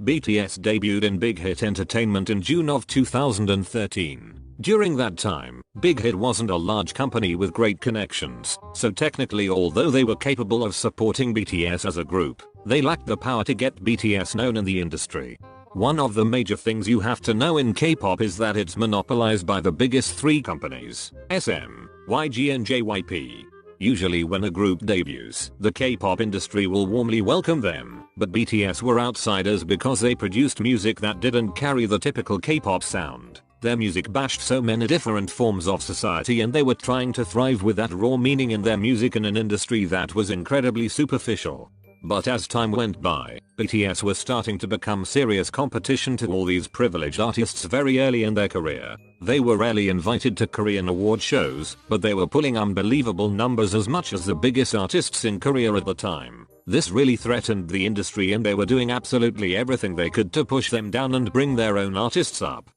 BTS debuted in Big Hit Entertainment in June of 2013. During that time, Big Hit wasn't a large company with great connections, so technically although they were capable of supporting BTS as a group, they lacked the power to get BTS known in the industry. One of the major things you have to know in K-pop is that it's monopolized by the biggest three companies, SM, YG and JYP. Usually when a group debuts, the K-pop industry will warmly welcome them, but BTS were outsiders because they produced music that didn't carry the typical K-pop sound. Their music bashed so many different forms of society and they were trying to thrive with that raw meaning in their music in an industry that was incredibly superficial. But as time went by, BTS was starting to become serious competition to all these privileged artists very early in their career. They were rarely invited to Korean award shows, but they were pulling unbelievable numbers as much as the biggest artists in Korea at the time. This really threatened the industry and they were doing absolutely everything they could to push them down and bring their own artists up.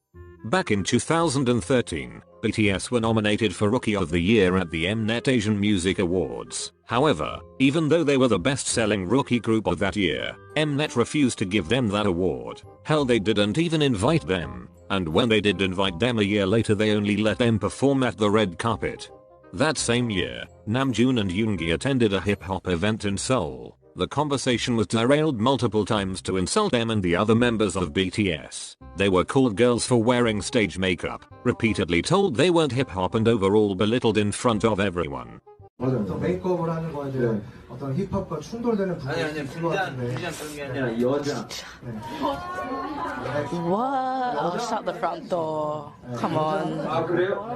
Back in 2013, BTS were nominated for Rookie of the Year at the Mnet Asian Music Awards. However, even though they were the best-selling rookie group of that year, Mnet refused to give them that award. Hell, they didn't even invite them. And when they did invite them a year later, they only let them perform at the red carpet. That same year, Namjoon and Yoongi attended a hip-hop event in Seoul. The conversation was derailed multiple times to insult them and the other members of BTS. They were called girls for wearing stage makeup, repeatedly told they weren't hip-hop and overall belittled in front of everyone. 어떤 메이크업을 하는 거에 대한 어떤 힙합과 충돌되는 부분이 분장 그런 게 아니라 여자. What? Shut the front door. Come on. 아 그래요?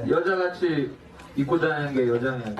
여자같이 입고 다니는 게 여자냐?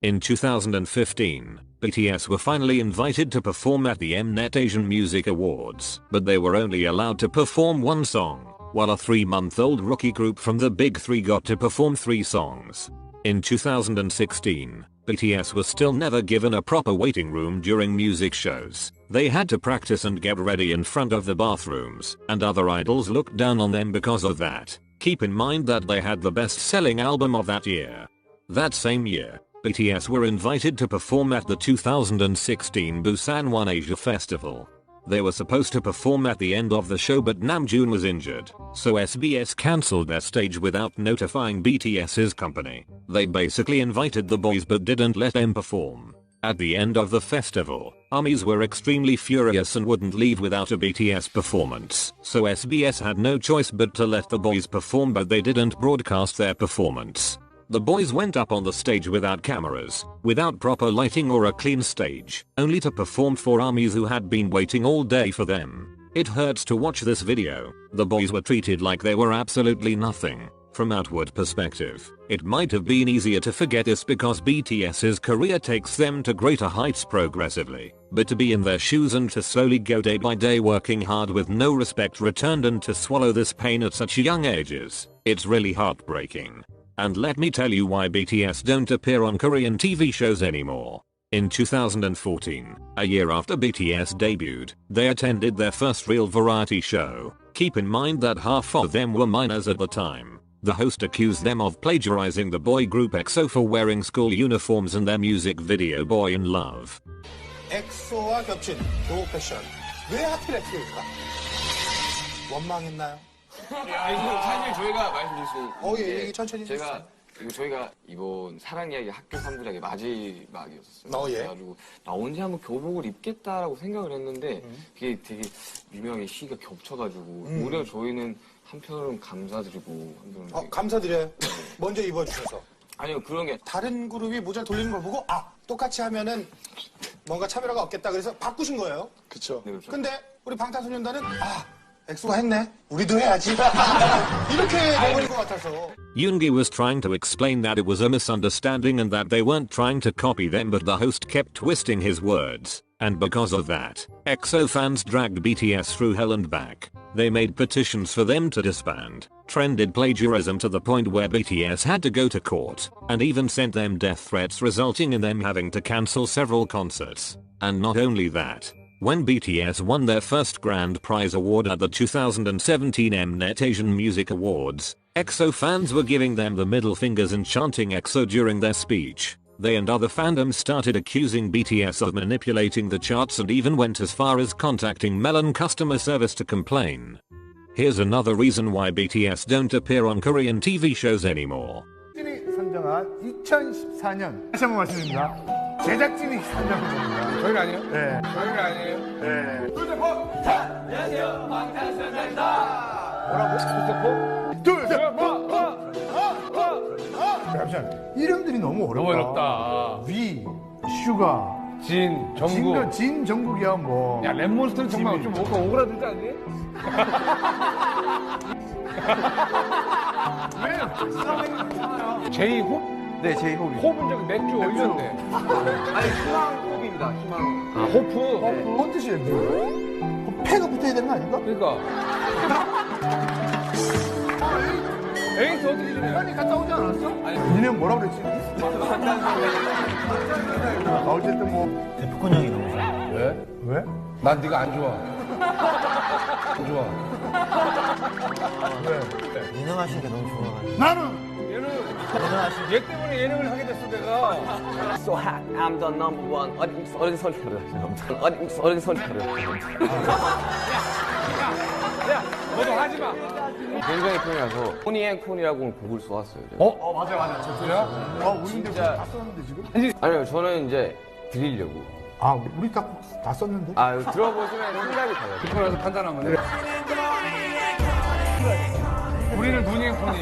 In 2015, BTS were finally invited to perform at the Mnet Asian Music Awards, but they were only allowed to perform one song, while a 3-month-old rookie group from the Big Three got to perform 3 songs. In 2016, BTS was still never given a proper waiting room during music shows. They had to practice and get ready in front of the bathrooms, and other idols looked down on them because of that. Keep in mind that they had the best-selling album of that year. That same year, BTS were invited to perform at the 2016 Busan One Asia Festival. They were supposed to perform at the end of the show, but Namjoon was injured, so SBS cancelled their stage without notifying BTS's company. They basically invited the boys but didn't let them perform. At the end of the festival, ARMYs were extremely furious and wouldn't leave without a BTS performance, so SBS had no choice but to let the boys perform, but they didn't broadcast their performance. The boys went up on the stage without cameras, without proper lighting or a clean stage, only to perform for ARMYs who had been waiting all day for them. It hurts to watch this video. The boys were treated like they were absolutely nothing. From outward perspective, it might have been easier to forget this because BTS's career takes them to greater heights progressively, but to be in their shoes and to slowly go day by day working hard with no respect returned and to swallow this pain at such young ages, it's really heartbreaking. And let me tell you why BTS don't appear on Korean TV shows anymore. In 2014, a year after BTS debuted, they attended their first real variety show. Keep in mind that half of them were minors at the time. The host accused them of plagiarizing the boy group EXO for wearing school uniforms in their music video Boy in Love. 엑소와 겹친 교복 패션. 왜 하필 엑소일까? 원망했나요? 사실 저희가 말씀드릴 수 있는 얘기 천천히 저희가 이번 사랑 이야기 학교 3부작의 마지막이었었어요. 예. 그래가지고 나 언제 한번 교복을 입겠다라고 생각을 했는데 그게 되게 유명하게 시기가 겹쳐가지고 오히려 저희는 한편으로는 감사드리고 한편으로는 감사드려요. 먼저 입어주셔서. 아니요, 그런 게 다른 그룹이 모자를 돌리는 걸 보고 똑같이 하면은 뭔가 차별화가 없겠다 그래서 바꾸신 거예요. 그쵸. 네, 그렇죠. 근데 우리 방탄소년단은 엑소가 했네. 우리도 해야지. 이렇게 돼버린 것 같아서. Yoongi was trying to explain that it was a misunderstanding and that they weren't trying to copy them, but the host kept twisting his words. And because of that, EXO fans dragged BTS through hell and back. They made petitions for them to disband, trended plagiarism to the point where BTS had to go to court, and even sent them death threats resulting in them having to cancel several concerts. And not only that, when BTS won their first grand prize award at the 2017 Mnet Asian Music Awards, EXO fans were giving them the middle fingers and chanting EXO during their speech. They and other fandoms started accusing BTS of manipulating the charts and even went as far as contacting Melon customer service to complain. Here's another reason why BTS don't appear on Korean TV shows anymore. 제작진이 선정한 2014년 다시 한번 말씀드립니다. 제작진이 선정한 겁니다. 저희는 아니에요? 네. 저희는 아니에요? 네. 둘셋포 자! 안녕하세요 방탄소년단입니다. 뭐라고? 둘셋포 잠시만. 이름들이 너무 어렵다. 너무 어렵다. 위, 슈가, 진, 정국. 진, 정국이야 뭐. 야 랩몬스터는 정말 좀 뭔가 오그라들지 않니? 왜? 제이홉? 네, 제이홉이. 호흡은 저기 맥주 올렸네. 아니 희망호흡입니다. 희망. 아 호프. 뭔 뜻이에요? 패가 붙어야 되는 거 아닌가? 그러니까. 에이스 어떻게 지내요? 빨리 갔다 오지 않았어? 아니, 니네 뭐라 그랬지? 어쨌든 뭐. 데프콘 형이 너무 좋아. 왜? 왜? 난 네가 안 좋아. 안 좋아. 왜? 예능하신 게 너무 좋아가지고. 나는! 얘 때문에 예능을 하게 됐어 내가. So hot, I'm the number one. 어린 선수를. 어린 선수를. 야, 너도 하지 마. 굉장히 팬이라서 코니앤콘이라고 곡을 써왔어요. 맞아. 저 그래요? 우리 근데 다 썼는데 지금? 아니요, 저는 이제 드리려고. 우리 다 썼는데? 들어보시면 생각이 달라요. 듣고 나서 판단하면 돼. 우리는 도니앤콘이.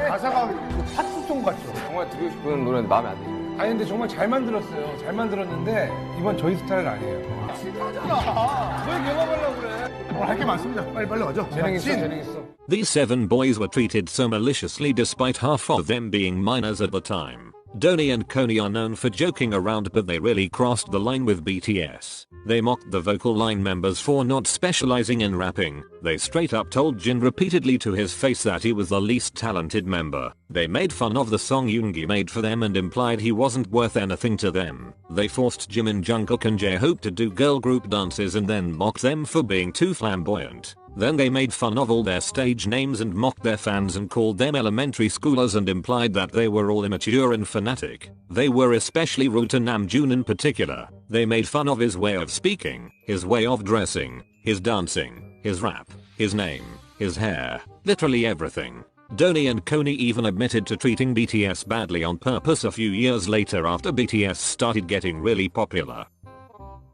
가사가 파트송 같죠? 정말 듣고 싶은 노래는 마음에 안 드시네요. 아니 근데 정말 잘 만들었어요. 잘 만들었는데 이번 저희 스타일 아니에요. 왜 영업하려고 그래? 할 게 많습니다. 빨리 가죠. 재능 있어, 재능 있어. These 7 boys were treated so maliciously despite half of them being minors at the time. Donnie and Coney are known for joking around, but they really crossed the line with BTS. They mocked the vocal line members for not specializing in rapping. They straight up told Jin repeatedly to his face that he was the least talented member. They made fun of the song Yoongi made for them and implied he wasn't worth anything to them. They forced Jimin, Jungkook and J-Hope to do girl group dances and then mocked them for being too flamboyant. Then they made fun of all their stage names and mocked their fans and called them elementary schoolers and implied that they were all immature and fanatic. They were especially rude to Namjoon in particular. They made fun of his way of speaking, his way of dressing, his dancing, his rap, his name, his hair, literally everything. Donnie and Coney even admitted to treating BTS badly on purpose a few years later after BTS started getting really popular.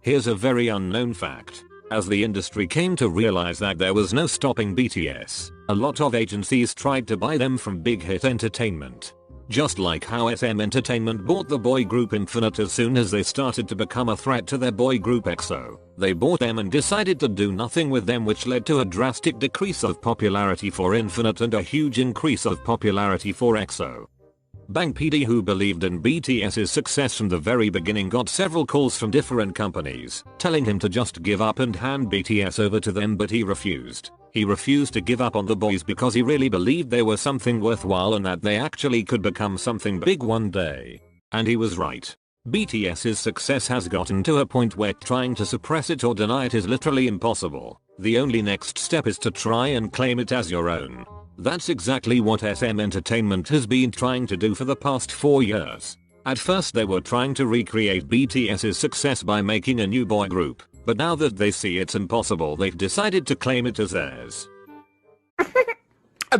Here's a very unknown fact. As the industry came to realize that there was no stopping BTS, a lot of agencies tried to buy them from Big Hit Entertainment. Just like how SM Entertainment bought the boy group Infinite as soon as they started to become a threat to their boy group EXO. They bought them and decided to do nothing with them, which led to a drastic decrease of popularity for Infinite and a huge increase of popularity for EXO. Bang PD, who believed in BTS's success from the very beginning, got several calls from different companies telling him to just give up and hand BTS over to them, but he refused. He refused to give up on the boys because he really believed they were something worthwhile and that they actually could become something big one day. And he was right. BTS's success has gotten to a point where trying to suppress it or deny it is literally impossible. The only next step is to try and claim it as your own. That's exactly what SM Entertainment has been trying to do for the past 4 years. At first they were trying to recreate BTS's success by making a new boy group, but now that they see it's impossible, they've decided to claim it as theirs.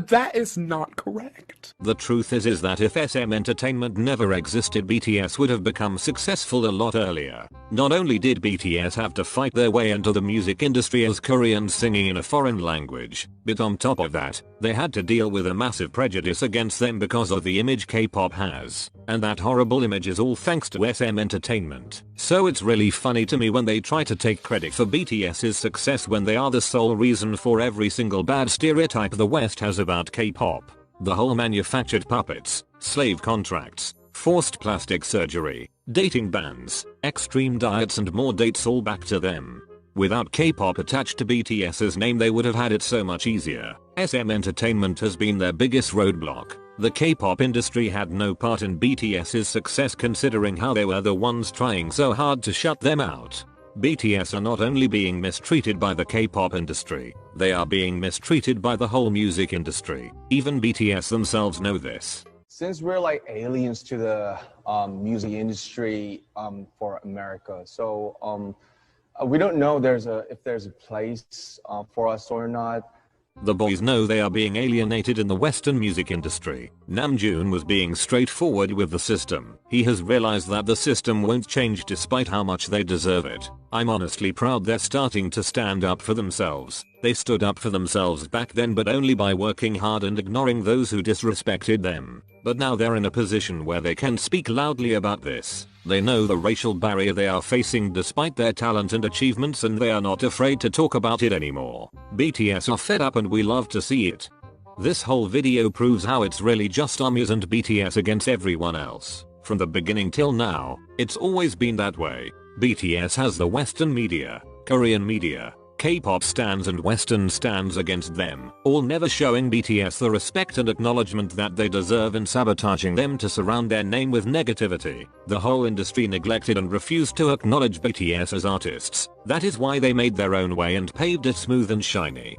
That is not correct. The truth is that if SM Entertainment never existed, BTS would have become successful a lot earlier. Not only did BTS have to fight their way into the music industry as Koreans singing in a foreign language, but on top of that, they had to deal with a massive prejudice against them because of the image K-pop has. And that horrible image is all thanks to SM Entertainment. So it's really funny to me when they try to take credit for BTS's success when they are the sole reason for every single bad stereotype the West has about K-pop. The whole manufactured puppets, slave contracts, forced plastic surgery, dating bans, extreme diets and more dates all back to them. Without K-pop attached to BTS's name, they would have had it so much easier. SM Entertainment has been their biggest roadblock. The K-pop industry had no part in BTS's success considering how they were the ones trying so hard to shut them out. BTS are not only being mistreated by the K-pop industry, they are being mistreated by the whole music industry. Even BTS themselves know this. since we're like aliens to the music industry for America, so we don't know if there's a place for us or not. The boys know they are being alienated in the Western music industry. Namjoon was being straightforward with the system. He has realized that the system won't change despite how much they deserve it. I'm honestly proud they're starting to stand up for themselves. They stood up for themselves back then, but only by working hard and ignoring those who disrespected them. But now they're in a position where they can speak loudly about this. They know the racial barrier they are facing despite their talent and achievements, and they are not afraid to talk about it anymore. BTS are fed up and we love to see it. This whole video proves how it's really just ARMYs and BTS against everyone else. From the beginning till now, it's always been that way. BTS has the Western media, Korean media, K-pop stans and Western stans against them, all never showing BTS the respect and acknowledgement that they deserve and sabotaging them to surround their name with negativity. The whole industry neglected and refused to acknowledge BTS as artists. That is why they made their own way and paved it smooth and shiny.